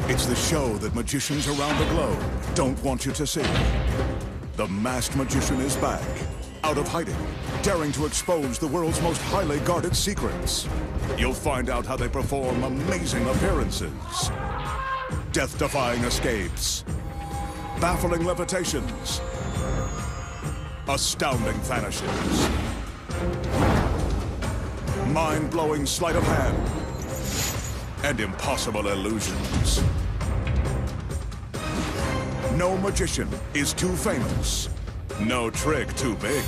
It's the show that magicians around the globe don't want you to see. The Masked Magician is back, out of hiding, daring to expose the world's most highly guarded secrets. You'll find out how they perform amazing appearances, death-defying escapes, baffling levitations, astounding vanishes, mind-blowing sleight of hand, and impossible illusions. No magician is too famous. No trick too big.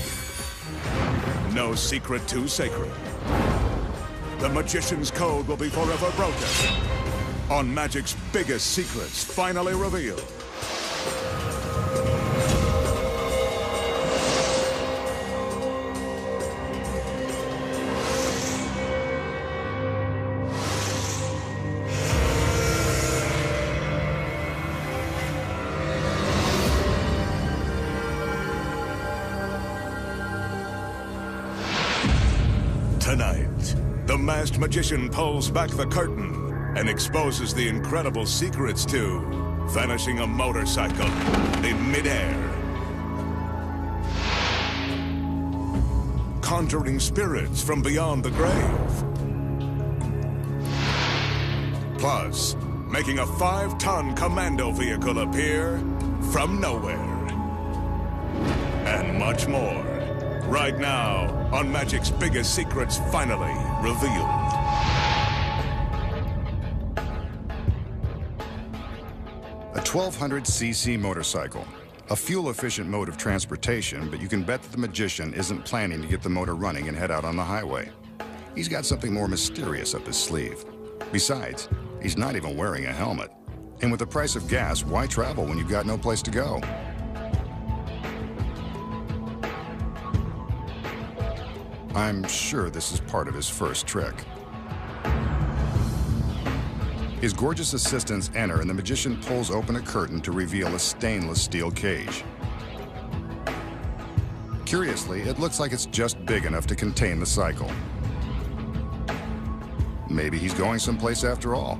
No secret too sacred. The magician's code will be forever broken. On magic's biggest secrets finally revealed. Tonight, the Masked Magician pulls back the curtain and exposes the incredible secrets to vanishing a motorcycle in midair, conjuring spirits from beyond the grave, plus making a 5-ton commando vehicle appear from nowhere, and much more. Right now, on Magic's biggest secrets finally revealed. A 1200cc motorcycle. A fuel-efficient mode of transportation, but you can bet that the magician isn't planning to get the motor running and head out on the highway. He's got something more mysterious up his sleeve. Besides, he's not even wearing a helmet. And with the price of gas, why travel when you've got no place to go? I'm sure this is part of his first trick. His gorgeous assistants enter, and the magician pulls open a curtain to reveal a stainless steel cage. Curiously, it looks like it's just big enough to contain the cycle. Maybe he's going someplace after all.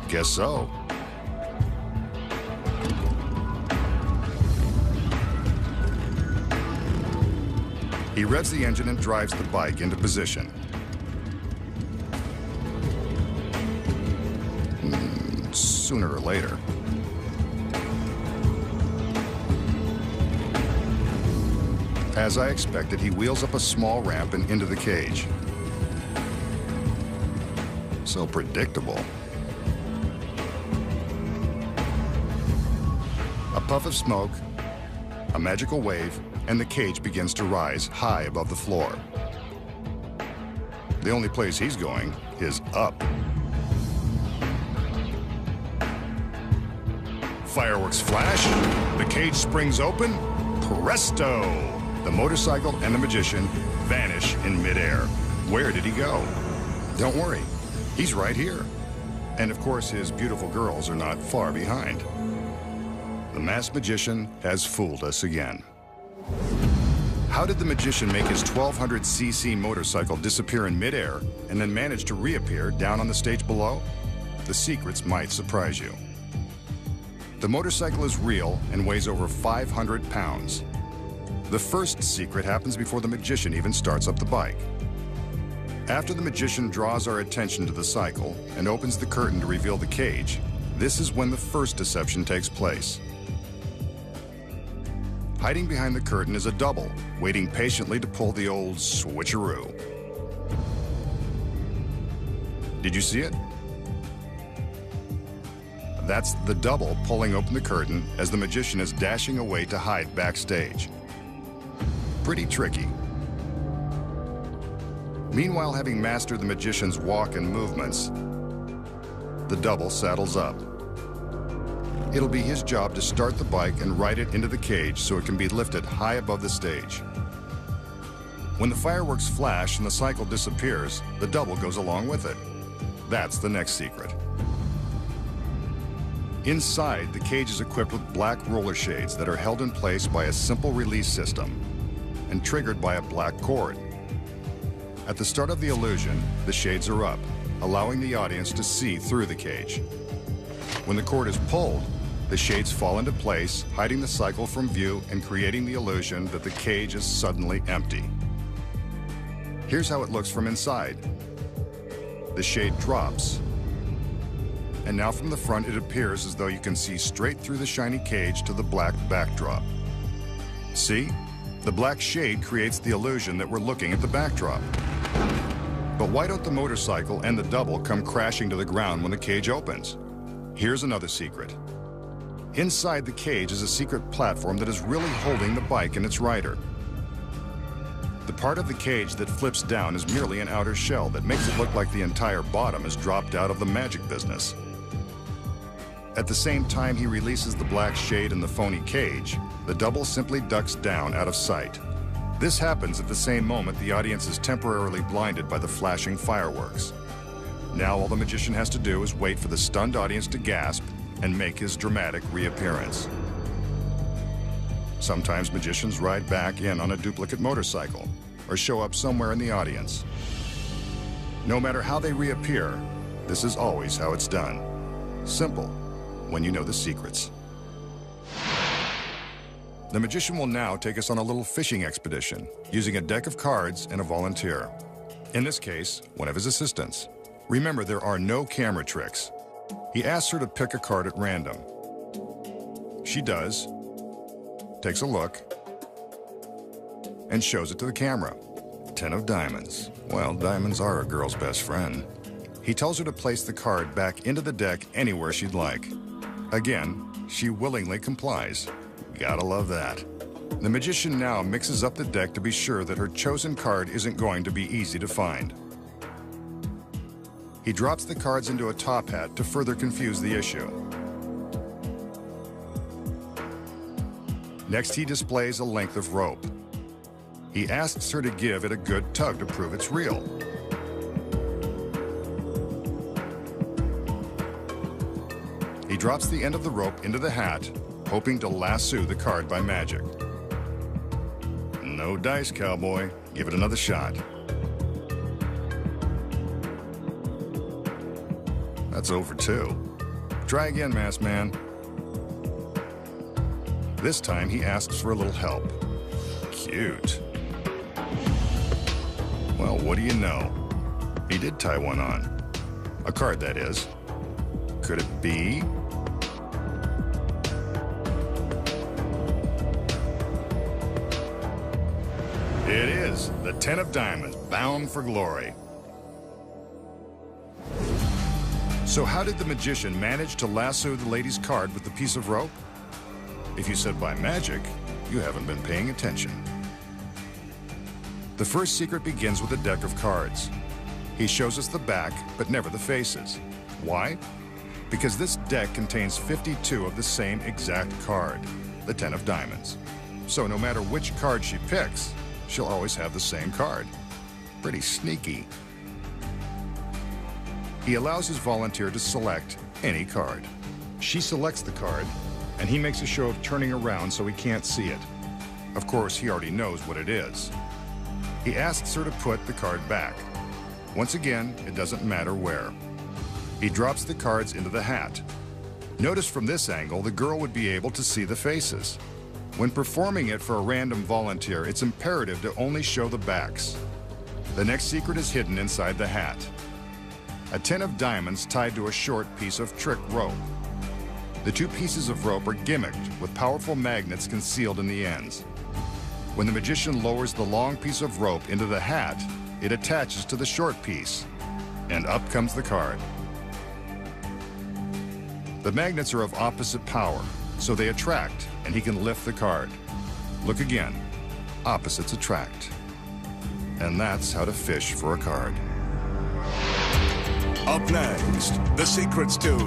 Guess so. He revs the engine and drives the bike into position. Sooner or later. As I expected, he wheels up a small ramp and into the cage. So predictable. A puff of smoke, a magical wave, and the cage begins to rise high above the floor. The only place he's going is up. Fireworks flash, the cage springs open, presto! The motorcycle and the magician vanish in midair. Where did he go? Don't worry, he's right here. And of course, his beautiful girls are not far behind. The Masked Magician has fooled us again. How did the magician make his 1200cc motorcycle disappear in midair and then manage to reappear down on the stage below? The secrets might surprise you. The motorcycle is real and weighs over 500 pounds. The first secret happens before the magician even starts up the bike. After the magician draws our attention to the cycle and opens the curtain to reveal the cage, this is when the first deception takes place. Hiding behind the curtain is a double, waiting patiently to pull the old switcheroo. Did you see it? That's the double pulling open the curtain as the magician is dashing away to hide backstage. Pretty tricky. Meanwhile, having mastered the magician's walk and movements, the double saddles up. It'll be his job to start the bike and ride it into the cage so it can be lifted high above the stage. When the fireworks flash and the cycle disappears, the double goes along with it. That's the next secret. Inside, the cage is equipped with black roller shades that are held in place by a simple release system and triggered by a black cord. At the start of the illusion, the shades are up, allowing the audience to see through the cage. When the cord is pulled, the shades fall into place, hiding the cycle from view and creating the illusion that the cage is suddenly empty. Here's how it looks from inside. The shade drops, and now from the front it appears as though you can see straight through the shiny cage to the black backdrop. See? The black shade creates the illusion that we're looking at the backdrop. But why don't the motorcycle and the double come crashing to the ground when the cage opens? Here's another secret. Inside the cage is a secret platform that is really holding the bike and its rider. The part of the cage that flips down is merely an outer shell that makes it look like the entire bottom is dropped out of the magic business. At the same time he releases the black shade in the phony cage, the double simply ducks down out of sight. This happens at the same moment the audience is temporarily blinded by the flashing fireworks. Now all the magician has to do is wait for the stunned audience to gasp and make his dramatic reappearance. Sometimes magicians ride back in on a duplicate motorcycle or show up somewhere in the audience. No matter how they reappear, this is always how it's done. Simple, when you know the secrets. The magician will now take us on a little fishing expedition using a deck of cards and a volunteer. In this case, one of his assistants. Remember, there are no camera tricks. He asks her to pick a card at random. She does, takes a look, and shows it to the camera. 10 of diamonds. Well, diamonds are a girl's best friend. He tells her to place the card back into the deck anywhere she'd like. Again, she willingly complies. Gotta love that. The magician now mixes up the deck to be sure that her chosen card isn't going to be easy to find. He drops the cards into a top hat to further confuse the issue. Next, he displays a length of rope. He asks her to give it a good tug to prove it's real. He drops the end of the rope into the hat, hoping to lasso the card by magic. No dice, cowboy. Give it another shot. That's over 2. Try again, masked man. This time he asks for a little help. Cute. Well, what do you know? He did tie one on. A card, that is. Could it be? It is the 10 of diamonds, bound for glory. So how did the magician manage to lasso the lady's card with the piece of rope? If you said by magic, you haven't been paying attention. The first secret begins with a deck of cards. He shows us the back, but never the faces. Why? Because this deck contains 52 of the same exact card, the 10 of diamonds. So no matter which card she picks, she'll always have the same card. Pretty sneaky. He allows his volunteer to select any card. She selects the card, and he makes a show of turning around so he can't see it. Of course, he already knows what it is. He asks her to put the card back. Once again, it doesn't matter where. He drops the cards into the hat. Notice from this angle, the girl would be able to see the faces. When performing it for a random volunteer, it's imperative to only show the backs. The next secret is hidden inside the hat. A 10 of diamonds tied to a short piece of trick rope. The 2 pieces of rope are gimmicked with powerful magnets concealed in the ends. When the magician lowers the long piece of rope into the hat, it attaches to the short piece, and up comes the card. The magnets are of opposite power, so they attract, and he can lift the card. Look again. Opposites attract. And that's how to fish for a card. Up next, the secrets to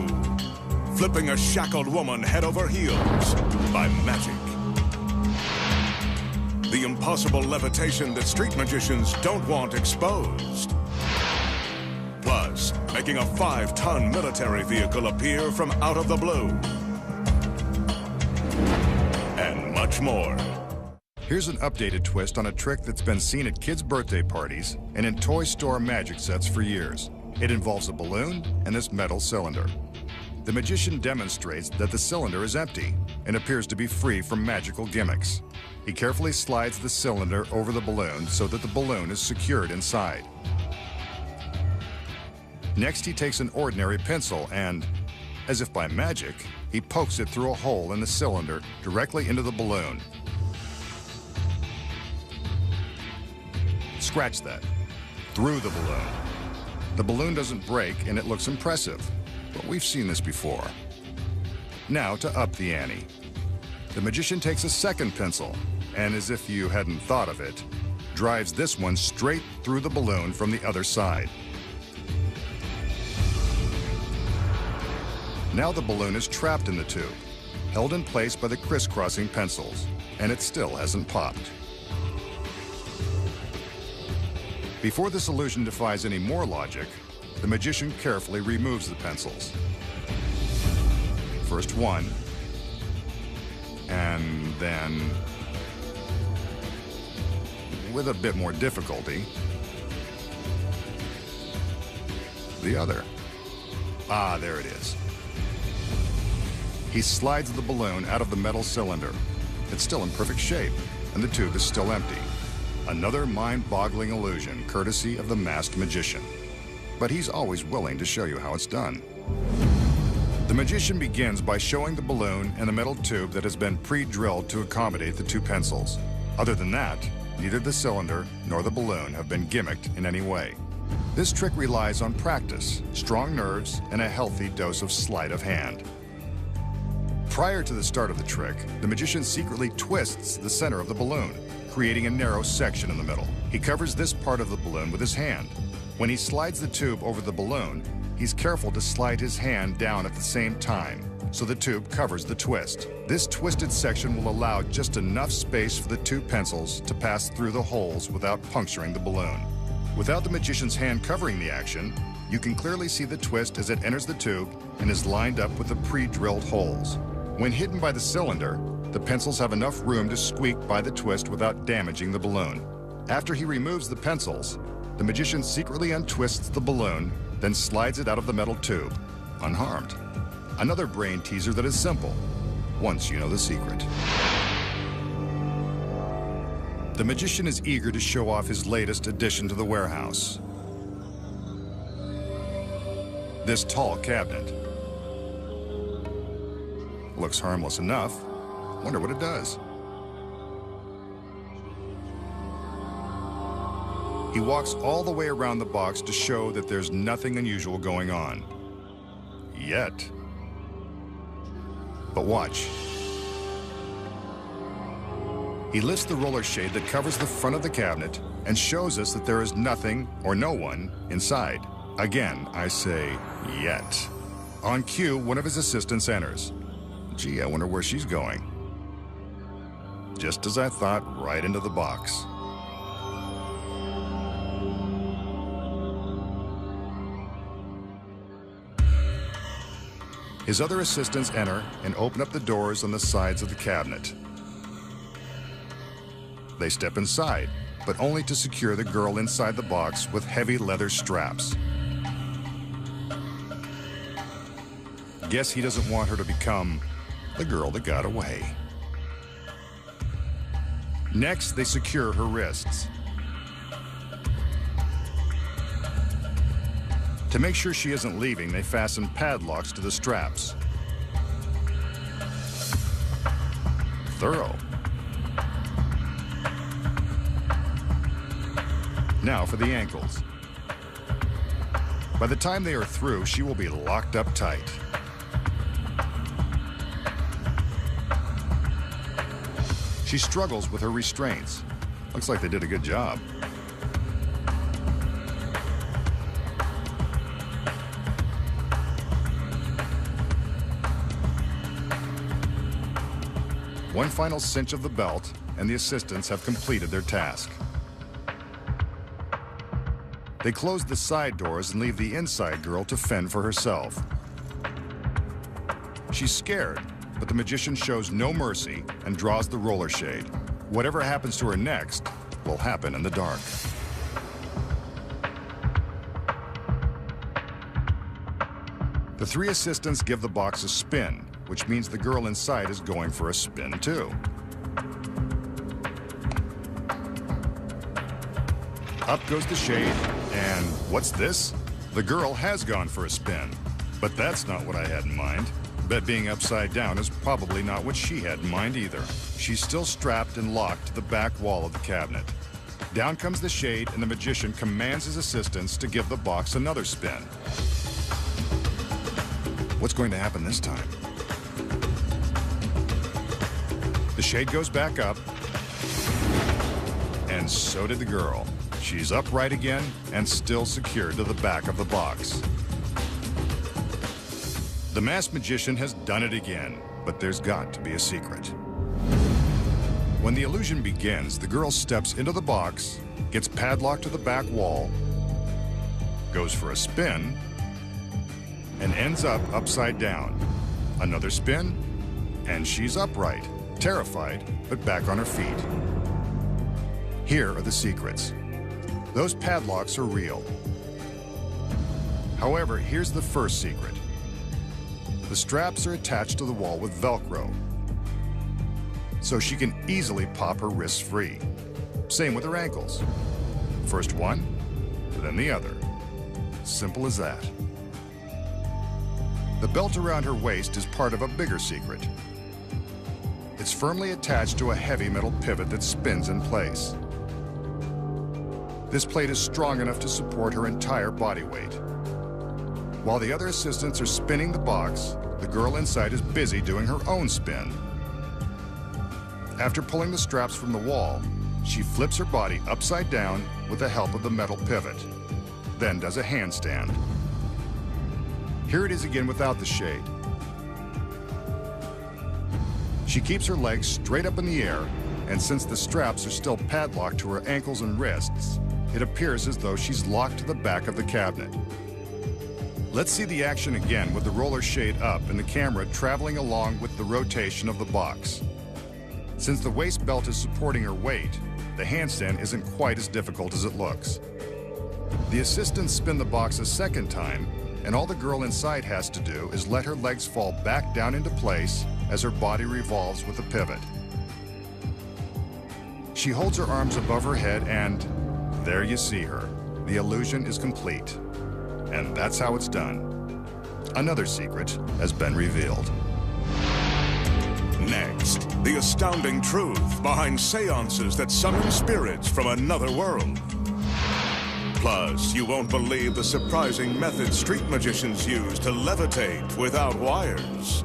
flipping a shackled woman head over heels by magic. The impossible levitation that street magicians don't want exposed. Plus, making a 5-ton military vehicle appear from out of the blue. And much more. Here's an updated twist on a trick that's been seen at kids' birthday parties and in toy store magic sets for years. It involves a balloon and this metal cylinder. The magician demonstrates that the cylinder is empty and appears to be free from magical gimmicks. He carefully slides the cylinder over the balloon so that the balloon is secured inside. Next, he takes an ordinary pencil and, as if by magic, he pokes it through a hole in the cylinder directly into the balloon. Scratch that. Through the balloon. The balloon doesn't break and it looks impressive, but we've seen this before. Now to up the ante. The magician takes a second pencil and, as if you hadn't thought of it, drives this one straight through the balloon from the other side. Now the balloon is trapped in the tube, held in place by the crisscrossing pencils, and it still hasn't popped. Before this illusion defies any more logic, the magician carefully removes the pencils. First one, and then, with a bit more difficulty, the other. Ah, there it is. He slides the balloon out of the metal cylinder. It's still in perfect shape, and the tube is still empty. Another mind-boggling illusion, courtesy of the masked magician. But he's always willing to show you how it's done. The magician begins by showing the balloon and the metal tube that has been pre-drilled to accommodate the two pencils. Other than that, neither the cylinder nor the balloon have been gimmicked in any way. This trick relies on practice, strong nerves, and a healthy dose of sleight of hand. Prior to the start of the trick, the magician secretly twists the center of the balloon, creating a narrow section in the middle. He covers this part of the balloon with his hand. When he slides the tube over the balloon, he's careful to slide his hand down at the same time, so the tube covers the twist. This twisted section will allow just enough space for the two pencils to pass through the holes without puncturing the balloon. Without the magician's hand covering the action, you can clearly see the twist as it enters the tube and is lined up with the pre-drilled holes. When hidden by the cylinder, the pencils have enough room to squeak by the twist without damaging the balloon. After he removes the pencils, the magician secretly untwists the balloon, then slides it out of the metal tube, unharmed. Another brain teaser that is simple, once you know the secret. The magician is eager to show off his latest addition to the warehouse. This tall cabinet. Looks harmless enough. Wonder what it does. He walks all the way around the box to show that there's nothing unusual going on. Yet. But watch. He lifts the roller shade that covers the front of the cabinet and shows us that there is nothing or no one inside. Again, I say, yet. On cue, one of his assistants enters. Gee, I wonder where she's going. Just as I thought, right into the box. His other assistants enter and open up the doors on the sides of the cabinet. They step inside, but only to secure the girl inside the box with heavy leather straps. Guess he doesn't want her to become the girl that got away. Next, they secure her wrists. To make sure she isn't leaving, they fasten padlocks to the straps. Thorough. Now for the ankles. By the time they are through, she will be locked up tight. She struggles with her restraints. Looks like they did a good job. One final cinch of the belt, and the assistants have completed their task. They close the side doors and leave the inside girl to fend for herself. She's scared, but the magician shows no mercy and draws the roller shade. Whatever happens to her next will happen in the dark. The three assistants give the box a spin, which means the girl inside is going for a spin too. Up goes the shade, and what's this? The girl has gone for a spin. But that's not what I had in mind. Bet being upside down is probably not what she had in mind either. She's still strapped and locked to the back wall of the cabinet. Down comes the shade, and the magician commands his assistants to give the box another spin. What's going to happen this time? The shade goes back up, and so did the girl. She's upright again and still secured to the back of the box. The masked magician has done it again, but there's got to be a secret. When the illusion begins, the girl steps into the box, gets padlocked to the back wall, goes for a spin, and ends up upside down. Another spin, and she's upright, terrified, but back on her feet. Here are the secrets. Those padlocks are real. However, here's the first secret. The straps are attached to the wall with Velcro, so she can easily pop her wrists free. Same with her ankles. First one, then the other. Simple as that. The belt around her waist is part of a bigger secret. It's firmly attached to a heavy metal pivot that spins in place. This plate is strong enough to support her entire body weight. While the other assistants are spinning the box, the girl inside is busy doing her own spin. After pulling the straps from the wall, she flips her body upside down with the help of the metal pivot, then does a handstand. Here it is again without the shade. She keeps her legs straight up in the air, and since the straps are still padlocked to her ankles and wrists, it appears as though she's locked to the back of the cabinet. Let's see the action again with the roller shade up and the camera traveling along with the rotation of the box. Since the waist belt is supporting her weight, the handstand isn't quite as difficult as it looks. The assistants spin the box a second time, and all the girl inside has to do is let her legs fall back down into place as her body revolves with the pivot. She holds her arms above her head and there you see her. The illusion is complete. And that's how it's done. Another secret has been revealed. Next, the astounding truth behind seances that summon spirits from another world. Plus, you won't believe the surprising method street magicians use to levitate without wires.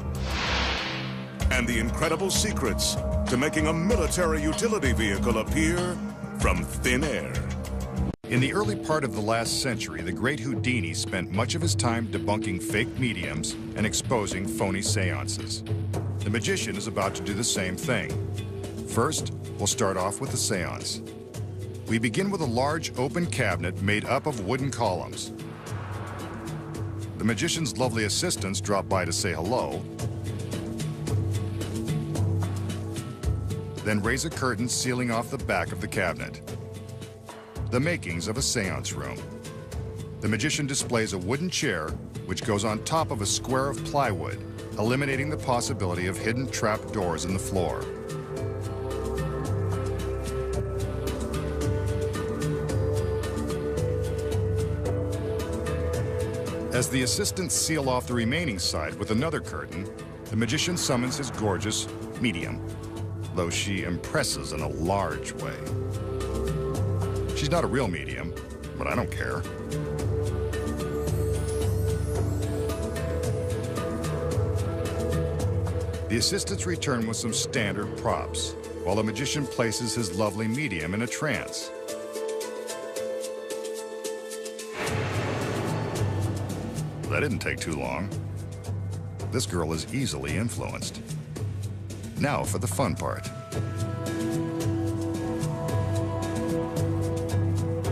And the incredible secrets to making a military utility vehicle appear from thin air. In the early part of the last century, the great Houdini spent much of his time debunking fake mediums and exposing phony seances. The magician is about to do the same thing. First, we'll start off with the seance. We begin with a large open cabinet made up of wooden columns. The magician's lovely assistants drop by to say hello, then raise a curtain sealing off the back of the cabinet. The makings of a seance room. The magician displays a wooden chair, which goes on top of a square of plywood, eliminating the possibility of hidden trap doors in the floor. As the assistants seal off the remaining side with another curtain, the magician summons his gorgeous medium, though she impresses in a large way. She's not a real medium, but I don't care. The assistants return with some standard props, while the magician places his lovely medium in a trance. That didn't take too long. This girl is easily influenced. Now for the fun part.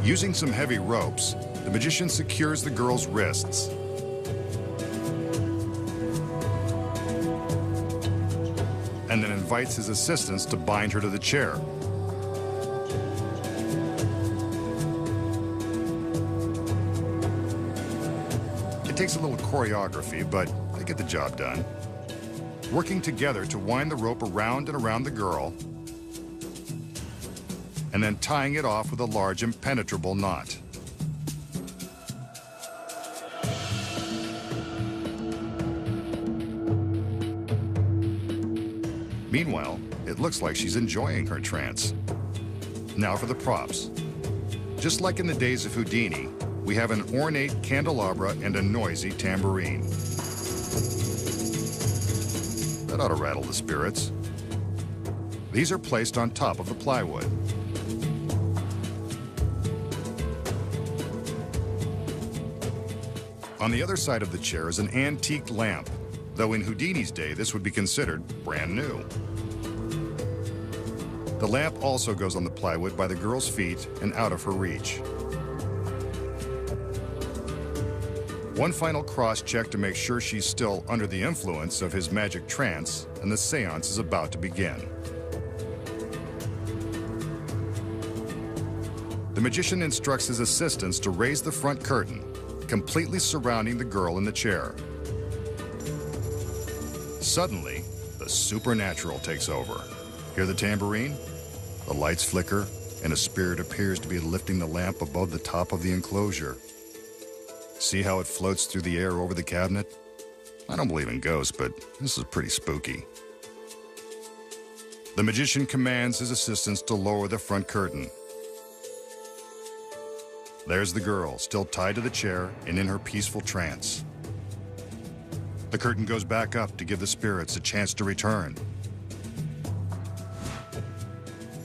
Using some heavy ropes, the magician secures the girl's wrists. And then invites his assistants to bind her to the chair. It takes a little choreography, but they get the job done. Working together to wind the rope around and around the girl, and then tying it off with a large impenetrable knot. Meanwhile, it looks like she's enjoying her trance. Now for the props. Just like in the days of Houdini, we have an ornate candelabra and a noisy tambourine. That ought to rattle the spirits. These are placed on top of the plywood. On the other side of the chair is an antique lamp, though in Houdini's day this would be considered brand new. The lamp also goes on the plywood by the girl's feet and out of her reach. One final cross-check to make sure she's still under the influence of his magic trance, and the seance is about to begin. The magician instructs his assistants to raise the front curtain, completely surrounding the girl in the chair. Suddenly, the supernatural takes over. Hear the tambourine? The lights flicker, and a spirit appears to be lifting the lamp above the top of the enclosure. See how it floats through the air over the cabinet? I don't believe in ghosts, but this is pretty spooky. The magician commands his assistants to lower the front curtain. There's the girl, still tied to the chair and in her peaceful trance. The curtain goes back up to give the spirits a chance to return.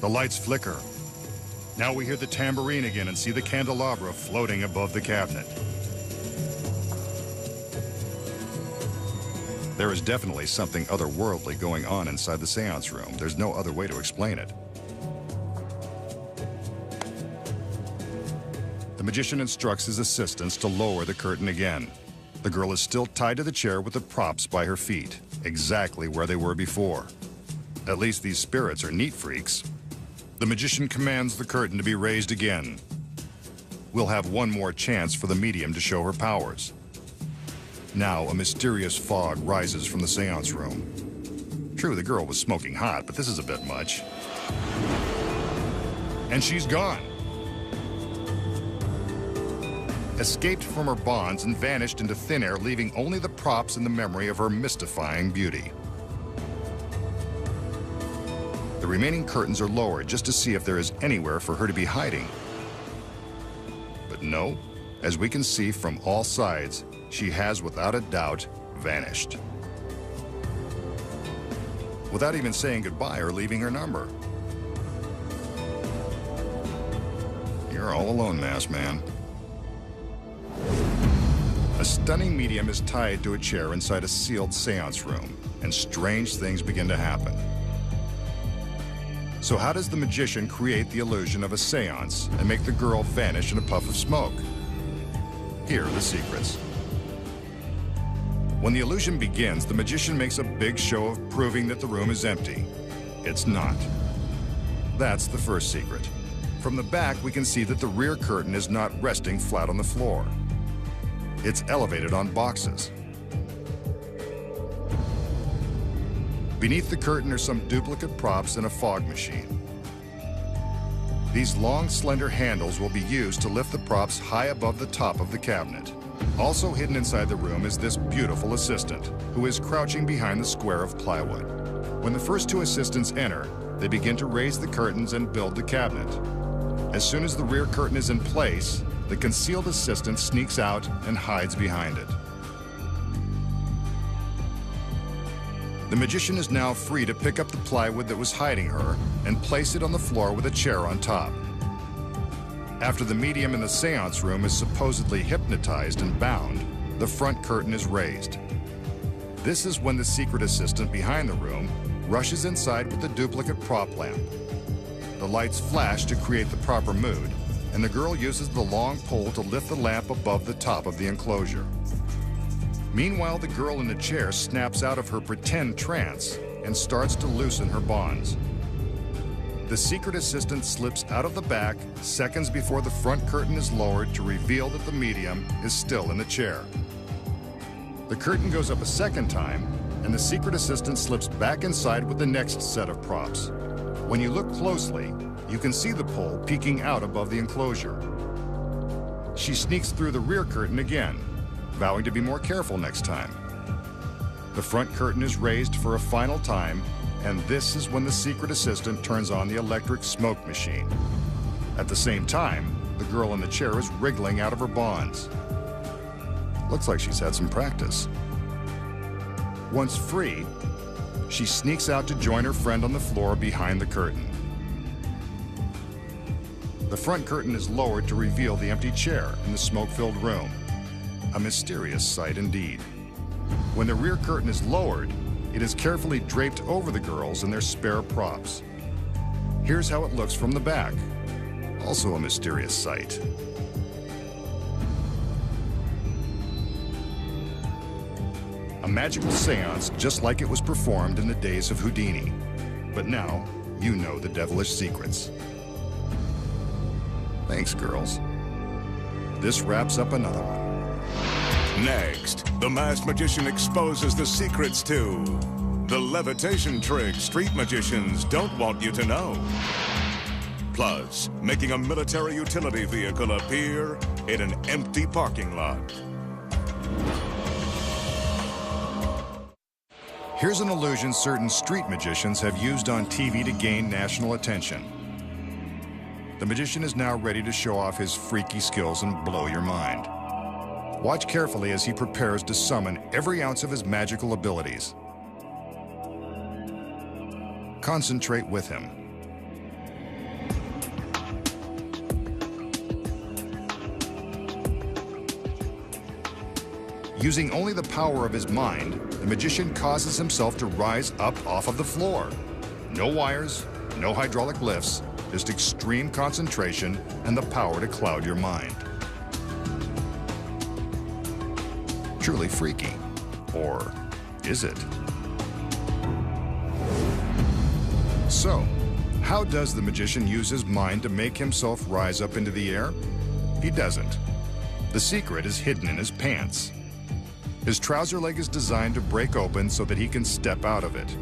The lights flicker. Now we hear the tambourine again and see the candelabra floating above the cabinet. There is definitely something otherworldly going on inside the seance room. There's no other way to explain it. The magician instructs his assistants to lower the curtain again. The girl is still tied to the chair with the props by her feet, exactly where they were before. At least these spirits are neat freaks. The magician commands the curtain to be raised again. We'll have one more chance for the medium to show her powers. Now a mysterious fog rises from the seance room. True, the girl was smoking hot, but this is a bit much. And she's gone. Escaped from her bonds and vanished into thin air, leaving only the props and the memory of her mystifying beauty. The remaining curtains are lowered just to see if there is anywhere for her to be hiding. But no, as we can see from all sides, she has without a doubt vanished. Without even saying goodbye or leaving her number. You're all alone, Masked Man. A stunning medium is tied to a chair inside a sealed seance room, and strange things begin to happen. So how does the magician create the illusion of a seance and make the girl vanish in a puff of smoke? Here are the secrets. When the illusion begins, the magician makes a big show of proving that the room is empty. It's not. That's the first secret. From the back, we can see that the rear curtain is not resting flat on the floor. It's elevated on boxes. Beneath the curtain are some duplicate props and a fog machine. These long, slender handles will be used to lift the props high above the top of the cabinet. Also hidden inside the room is this beautiful assistant, who is crouching behind the square of plywood. When the first two assistants enter, they begin to raise the curtains and build the cabinet. As soon as the rear curtain is in place, the concealed assistant sneaks out and hides behind it. The magician is now free to pick up the plywood that was hiding her and place it on the floor with a chair on top. After the medium in the seance room is supposedly hypnotized and bound, the front curtain is raised. This is when the secret assistant behind the room rushes inside with the duplicate prop lamp. The lights flash to create the proper mood, and the girl uses the long pole to lift the lamp above the top of the enclosure. Meanwhile, the girl in the chair snaps out of her pretend trance and starts to loosen her bonds. The secret assistant slips out of the back seconds before the front curtain is lowered to reveal that the medium is still in the chair. The curtain goes up a second time, and the secret assistant slips back inside with the next set of props. When you look closely, you can see the pole peeking out above the enclosure. She sneaks through the rear curtain again, vowing to be more careful next time. The front curtain is raised for a final time, and this is when the secret assistant turns on the electric smoke machine. At the same time, the girl in the chair is wriggling out of her bonds. Looks like she's had some practice. Once free, she sneaks out to join her friend on the floor behind the curtain. The front curtain is lowered to reveal the empty chair in the smoke-filled room. A mysterious sight indeed. When the rear curtain is lowered, it is carefully draped over the girls and their spare props. Here's how it looks from the back. Also a mysterious sight. A magical seance just like it was performed in the days of Houdini. But now, you know the devilish secrets. Thanks, girls. This wraps up another one. Next, the masked magician exposes the secrets to the levitation trick street magicians don't want you to know. Plus, making a military utility vehicle appear in an empty parking lot. Here's an illusion certain street magicians have used on TV to gain national attention. The magician is now ready to show off his freaky skills and blow your mind. Watch carefully as he prepares to summon every ounce of his magical abilities. Concentrate with him. Using only the power of his mind, the magician causes himself to rise up off of the floor. No wires, no hydraulic lifts, just extreme concentration and the power to cloud your mind. Truly freaky. Or is it? So, how does the magician use his mind to make himself rise up into the air? He doesn't. The secret is hidden in his pants. His trouser leg is designed to break open so that he can step out of it.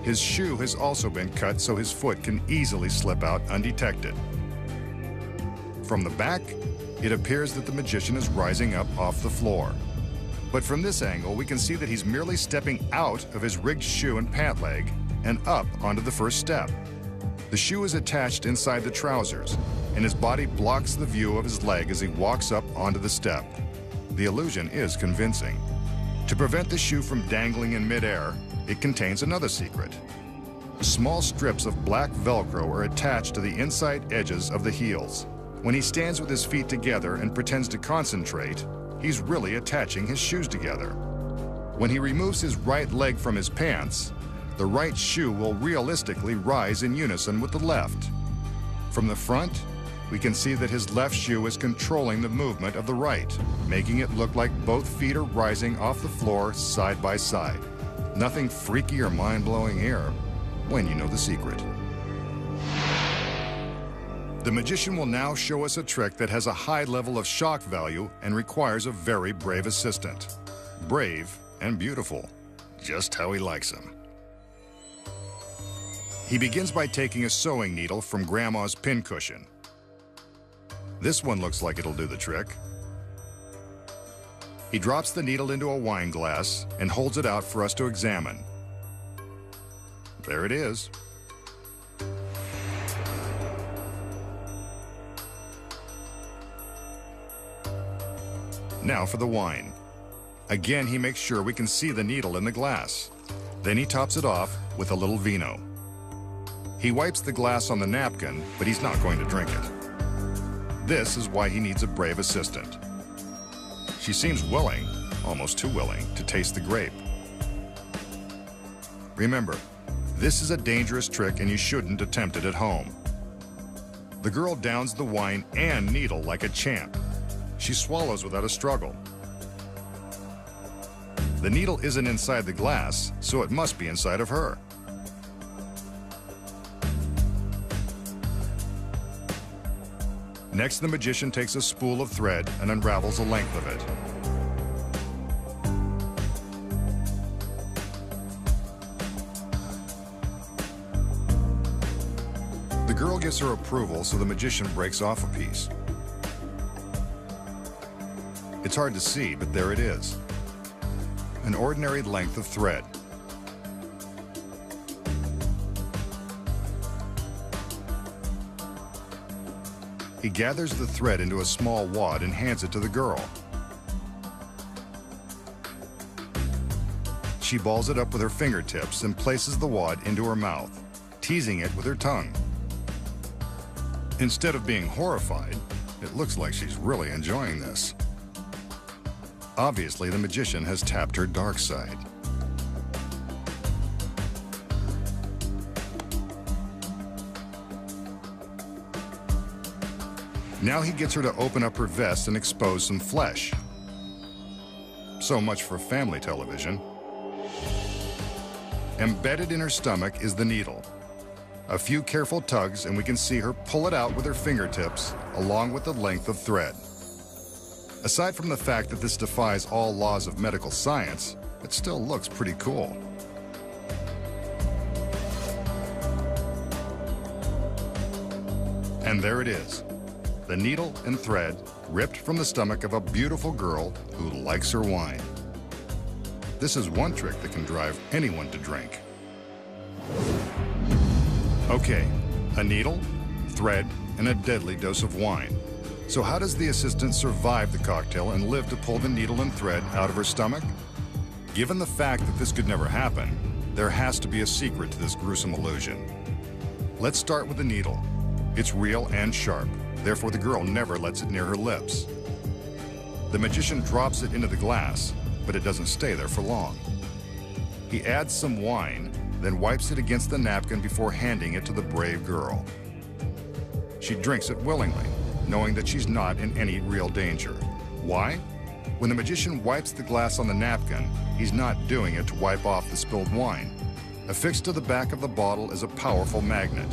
His shoe has also been cut so his foot can easily slip out undetected. From the back, it appears that the magician is rising up off the floor. But from this angle, we can see that he's merely stepping out of his rigged shoe and pant leg and up onto the first step. The shoe is attached inside the trousers, and his body blocks the view of his leg as he walks up onto the step. The illusion is convincing. To prevent the shoe from dangling in midair, it contains another secret. Small strips of black Velcro are attached to the inside edges of the heels. When he stands with his feet together and pretends to concentrate, he's really attaching his shoes together. When he removes his right leg from his pants, the right shoe will realistically rise in unison with the left. From the front, we can see that his left shoe is controlling the movement of the right, making it look like both feet are rising off the floor side by side. Nothing freaky or mind-blowing here when you know the secret. The magician will now show us a trick that has a high level of shock value and requires a very brave assistant. Brave and beautiful, just how he likes them. He begins by taking a sewing needle from Grandma's pincushion. This one looks like it'll do the trick. He drops the needle into a wine glass and holds it out for us to examine. There it is. Now for the wine. Again, he makes sure we can see the needle in the glass. Then he tops it off with a little vino. He wipes the glass on the napkin, but he's not going to drink it. This is why he needs a brave assistant. She seems willing, almost too willing, to taste the grape. Remember, this is a dangerous trick and you shouldn't attempt it at home. The girl downs the wine and needle like a champ. She swallows without a struggle. The needle isn't inside the glass, so it must be inside of her. Next, the magician takes a spool of thread and unravels a length of it. girl gives her approval, so the magician breaks off a piece. It's hard to see, but there it is. An ordinary length of thread. He gathers the thread into a small wad and hands it to the girl. She balls it up with her fingertips and places the wad into her mouth, teasing it with her tongue. Instead of being horrified, it looks like she's really enjoying this. Obviously, the magician has tapped her dark side. Now he gets her to open up her vest and expose some flesh. So much for family television. Embedded in her stomach is the needle. A few careful tugs and we can see her pull it out with her fingertips along with the length of thread. Aside from the fact that this defies all laws of medical science, it still looks pretty cool. And there it is. The needle and thread ripped from the stomach of a beautiful girl who likes her wine. This is one trick that can drive anyone to drink. Okay, a needle, thread, and a deadly dose of wine. So how does the assistant survive the cocktail and live to pull the needle and thread out of her stomach? Given the fact that this could never happen, there has to be a secret to this gruesome illusion. Let's start with the needle. It's real and sharp. Therefore, the girl never lets it near her lips. The magician drops it into the glass, but it doesn't stay there for long. He adds some wine, then wipes it against the napkin before handing it to the brave girl. She drinks it willingly, knowing that she's not in any real danger. Why? When the magician wipes the glass on the napkin, he's not doing it to wipe off the spilled wine. Affixed to the back of the bottle is a powerful magnet.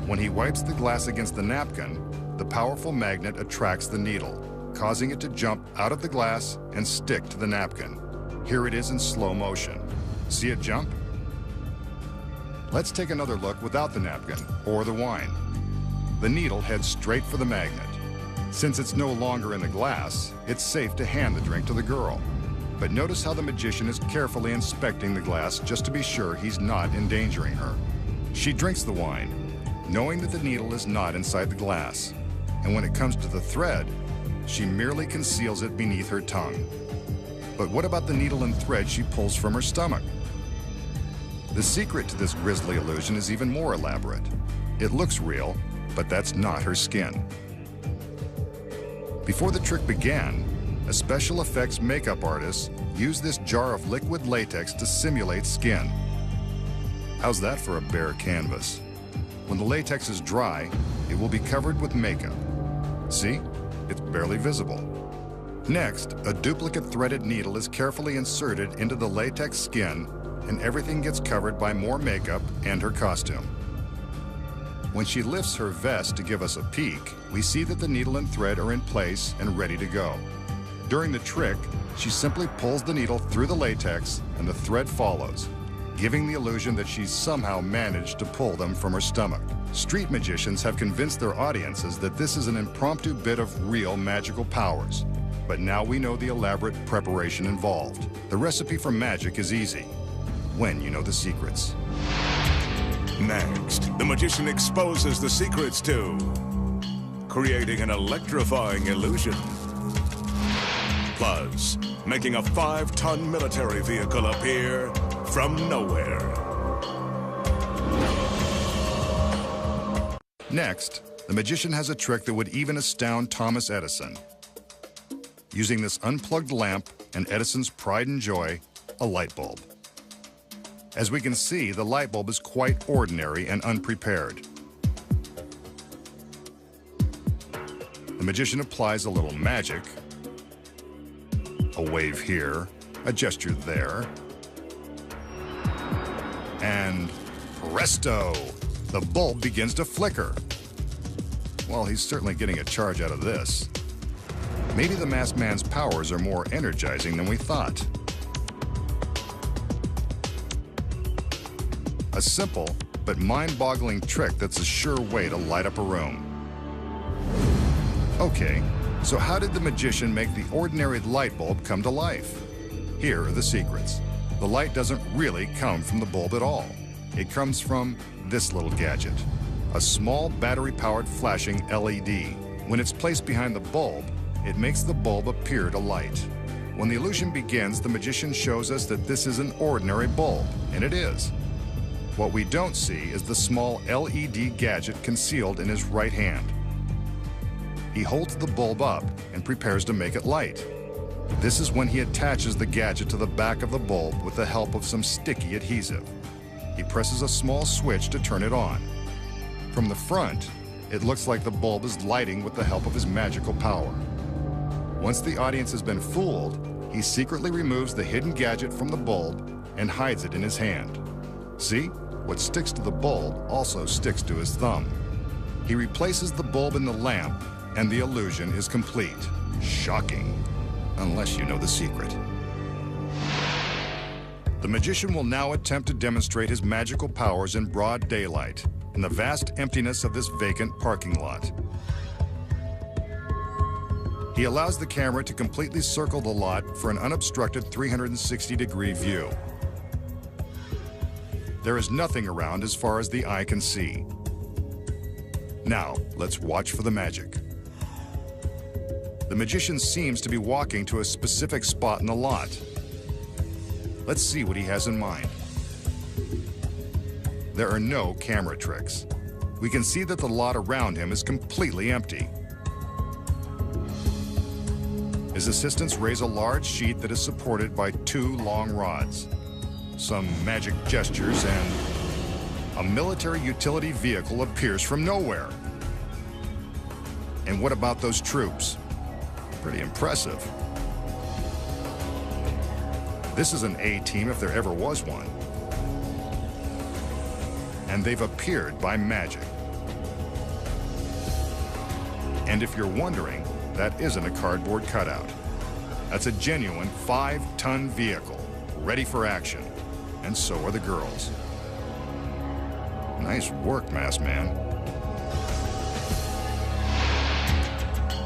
When he wipes the glass against the napkin, the powerful magnet attracts the needle, causing it to jump out of the glass and stick to the napkin. Here it is in slow motion. See it jump? Let's take another look without the napkin or the wine. The needle heads straight for the magnet. Since it's no longer in the glass, it's safe to hand the drink to the girl. But notice how the magician is carefully inspecting the glass just to be sure he's not endangering her. She drinks the wine, knowing that the needle is not inside the glass. And when it comes to the thread, she merely conceals it beneath her tongue. But what about the needle and thread she pulls from her stomach? The secret to this grisly illusion is even more elaborate. It looks real, but that's not her skin. Before the trick began, a special effects makeup artist used this jar of liquid latex to simulate skin. How's that for a bare canvas? When the latex is dry, it will be covered with makeup. See? It's barely visible. Next, a duplicate threaded needle is carefully inserted into the latex skin, and everything gets covered by more makeup and her costume. When she lifts her vest to give us a peek, we see that the needle and thread are in place and ready to go. During the trick, she simply pulls the needle through the latex and the thread follows, giving the illusion that she's somehow managed to pull them from her stomach. Street magicians have convinced their audiences that this is an impromptu bit of real magical powers. But now we know the elaborate preparation involved. The recipe for magic is easy, when you know the secrets. Next, the magician exposes the secrets to creating an electrifying illusion. Plus, making a 5-ton military vehicle appear from nowhere. Next, the magician has a trick that would even astound Thomas Edison. Using this unplugged lamp and Edison's pride and joy, a light bulb. As we can see, the light bulb is quite ordinary and unprepared. The magician applies a little magic, a wave here, a gesture there, and presto! The bulb begins to flicker. Well, he's certainly getting a charge out of this. Maybe the masked man's powers are more energizing than we thought. A simple but mind-boggling trick that's a sure way to light up a room. Okay, so how did the magician make the ordinary light bulb come to life? Here are the secrets. The light doesn't really come from the bulb at all. It comes from this little gadget, a small battery-powered flashing LED. When it's placed behind the bulb, it makes the bulb appear to light. When the illusion begins, the magician shows us that this is an ordinary bulb, and it is. What we don't see is the small LED gadget concealed in his right hand. He holds the bulb up and prepares to make it light. This is when he attaches the gadget to the back of the bulb with the help of some sticky adhesive. He presses a small switch to turn it on. From the front, it looks like the bulb is lighting with the help of his magical power. Once the audience has been fooled, he secretly removes the hidden gadget from the bulb and hides it in his hand. See? What sticks to the bulb also sticks to his thumb. He replaces the bulb in the lamp, and the illusion is complete. Shocking. Unless you know the secret. The magician will now attempt to demonstrate his magical powers in broad daylight, in the vast emptiness of this vacant parking lot. He allows the camera to completely circle the lot for an unobstructed 360-degree view. There is nothing around as far as the eye can see. Now, let's watch for the magic. The magician seems to be walking to a specific spot in the lot. Let's see what he has in mind. There are no camera tricks. We can see that the lot around him is completely empty. His assistants raise a large sheet that is supported by 2 long rods, some magic gestures, and a military utility vehicle appears from nowhere. And what about those troops? Pretty impressive. This is an A-team if there ever was one. And they've appeared by magic. And if you're wondering, that isn't a cardboard cutout. That's a genuine 5-ton vehicle, ready for action. And so are the girls. Nice work, Masked Man.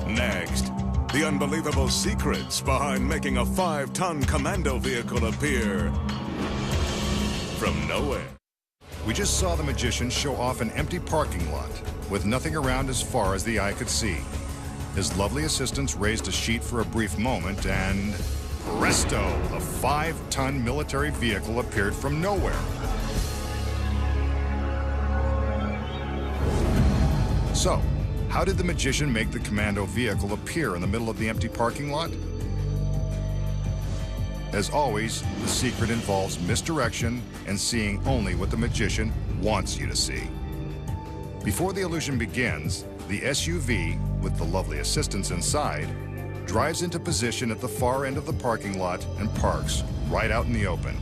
Next, the unbelievable secrets behind making a 5-ton commando vehicle appear from nowhere. We just saw the magician show off an empty parking lot with nothing around as far as the eye could see. His lovely assistants raised a sheet for a brief moment and presto, a 5-ton military vehicle appeared from nowhere. So, how did the magician make the commando vehicle appear in the middle of the empty parking lot? As always, the secret involves misdirection and seeing only what the magician wants you to see. Before the illusion begins, the SUV, with the lovely assistants inside, drives into position at the far end of the parking lot and parks right out in the open.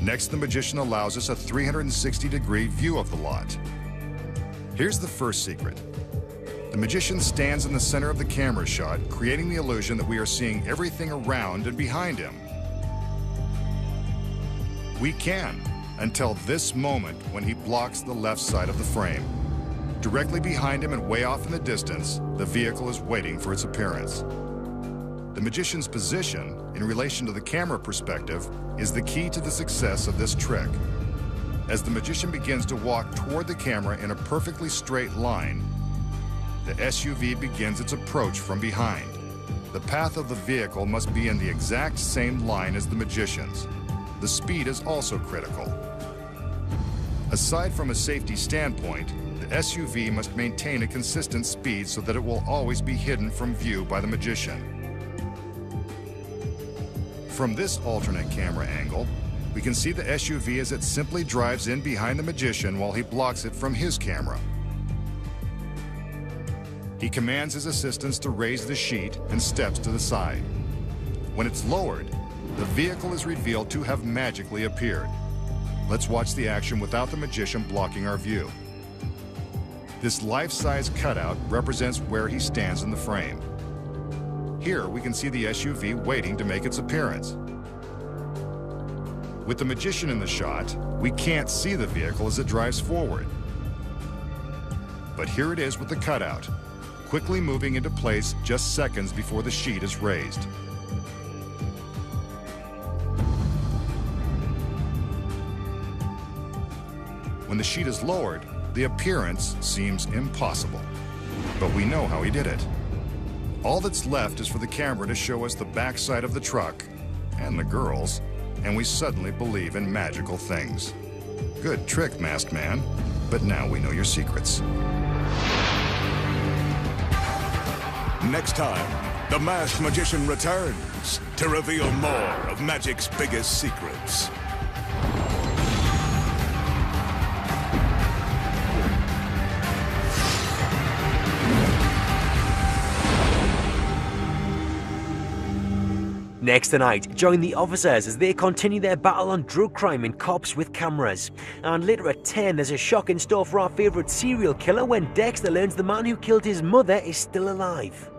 Next, the magician allows us a 360-degree view of the lot. Here's the first secret. The magician stands in the center of the camera shot, creating the illusion that we are seeing everything around and behind him. We can, until this moment when he blocks the left side of the frame. Directly behind him and way off in the distance, the vehicle is waiting for its appearance. The magician's position, in relation to the camera perspective, is the key to the success of this trick. As the magician begins to walk toward the camera in a perfectly straight line, the SUV begins its approach from behind. The path of the vehicle must be in the exact same line as the magician's. The speed is also critical. Aside from a safety standpoint, the SUV must maintain a consistent speed so that it will always be hidden from view by the magician. From this alternate camera angle, we can see the SUV as it simply drives in behind the magician while he blocks it from his camera. He commands his assistants to raise the sheet and steps to the side. When it's lowered, the vehicle is revealed to have magically appeared. Let's watch the action without the magician blocking our view. This life-size cutout represents where he stands in the frame. Here we can see the SUV waiting to make its appearance. With the magician in the shot, we can't see the vehicle as it drives forward. But here it is with the cutout, quickly moving into place just seconds before the sheet is raised. When the sheet is lowered, the appearance seems impossible. But we know how he did it. All that's left is for the camera to show us the backside of the truck and the girls, and we suddenly believe in magical things. Good trick, Masked Man, but now we know your secrets. Next time, the Masked Magician returns to reveal more of magic's biggest secrets. Next tonight, join the officers as they continue their battle on drug crime and cops with cameras. And later at 10, there's a shock in store for our favourite serial killer when Dexter learns the man who killed his mother is still alive.